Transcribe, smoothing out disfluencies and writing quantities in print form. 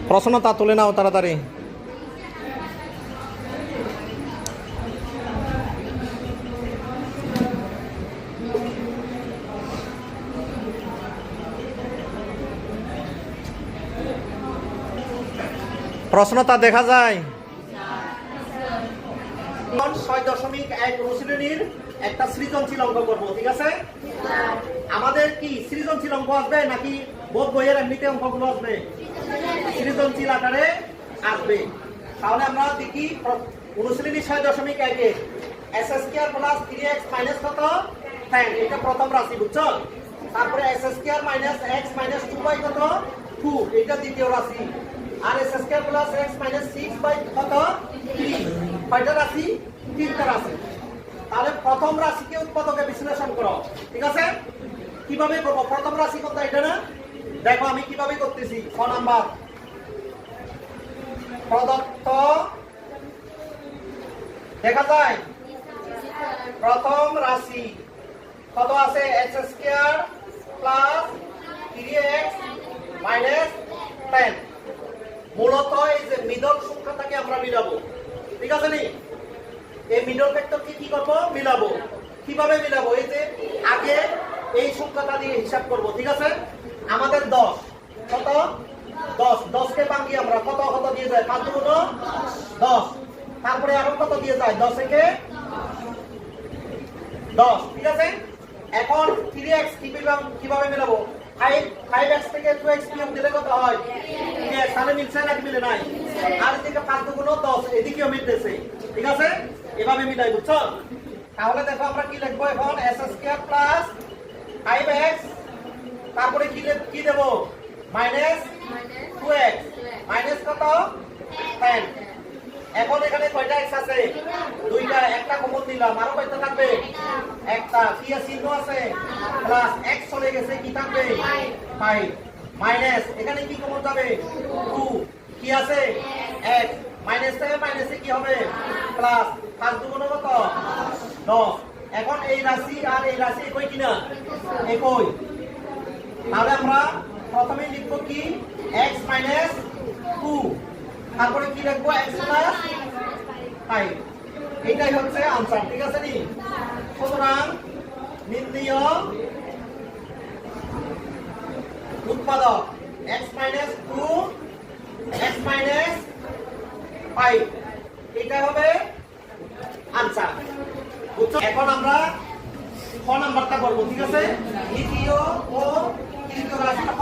প্রশ্নটা তুলে নাও তাড়াতাড়ি। প্রশ্নটা দেখা যায়। 6.1 অনুশীলনীর একটা সৃজনশীল অঙ্ক করবো, ঠিক আছে? আমাদের কি সৃজনশীল অঙ্ক আসবে নাকি বোধ বইয়ের এমনিতে অঙ্কগুলো আসবে? সৃজনশীল আকারে আসবে। তাহলে আমরা দেখি অনুশীলনী 6.1 S square plus 3x minus কত 10, এটা প্রথম রাশি, বুঝছো? তারপরে s square minus x minus 2 কত 2, এটা দ্বিতীয় রাশি। আর s square plus x minus 6 কত 3, কয়টা রাশি? তিনটা রাশি। তাহলে প্রথম রাশিকে উৎপাদকে বিশ্লেষণ করো, ঠিক আছে? কিভাবে করবো? প্রথম রাশি কোনটা, এটা না? দেখো আমি কিভাবে করতেছি। 6 নাম্বার প্রদত্ত দেখা যায় প্রথম রাশি কত আছে? X square plus 3x minus 10। মূলত এই যে মিডল সংখ্যাটাকে আমরা মিলাবো, ঠিক আছে নি? এই মিডল ভেক্টরকে কি করব? মিলাবো। কিভাবে মিলাবো? এই যে আগে এই সংখ্যাটা দিয়ে হিসাব করব, ঠিক আছে? আমাদের 10 কত 10 কে ভাঙি আমরা কত কত দিয়ে যায়? 5 গুণ 10। তারপরে আরো কত দিয়ে যায়? 10 একে 10, ঠিক আছে? এখন 3x কিভাবে মেলাবো? 5x থেকে 2x বিয়োগ দিলে কত হয়? 3x। তাহলে মিলছে নাকি মিলে নাই? আর এদিকে 5 গুণ 10, এদিকেও মিলতেছে, ঠিক আছে? এভাবে মিলাই, বুঝছো? তাহলে দেখো আমরা কি লিখবো এখন? s স্কয়ার প্লাস 5x, তারপরে কি দেব? মাইনাস 2x মাইনাস কত 10। এখন এখানে কয়টা x আছে? দুইটা, একটা কমন দিলাম, আরো কয়টা থাকবে? একটা। কি চিহ্ন আছে? প্লাস x চলে গেছে, কি থাকবে? 5 মাইনাস এখানে কি কমন যাবে? 2, কি আছে? x মাইনাস থেকে মাইনাসে কি হবে? প্লাস। 5 দুগুণ কত 10। এখন এই রাশি আর এই রাশি একই কিনা? একই। তাহলে আমরা প্রথমে লিখবো কি? x মাইনাস 2, তারপরে কি লিখবো? x plus 5। এটাই হচ্ছে আনসার, ঠিক আছে নি? সুতরাং নির্ণয় উৎপাদক x মাইনাস 2 x মাইনাস 5, এটা হবে আনসার, বুঝছো? এখন আমরা 6 নাম্বারটা করবো, ঠিক আছে? দ্বিতীয় ও তৃতীয় রাশিটা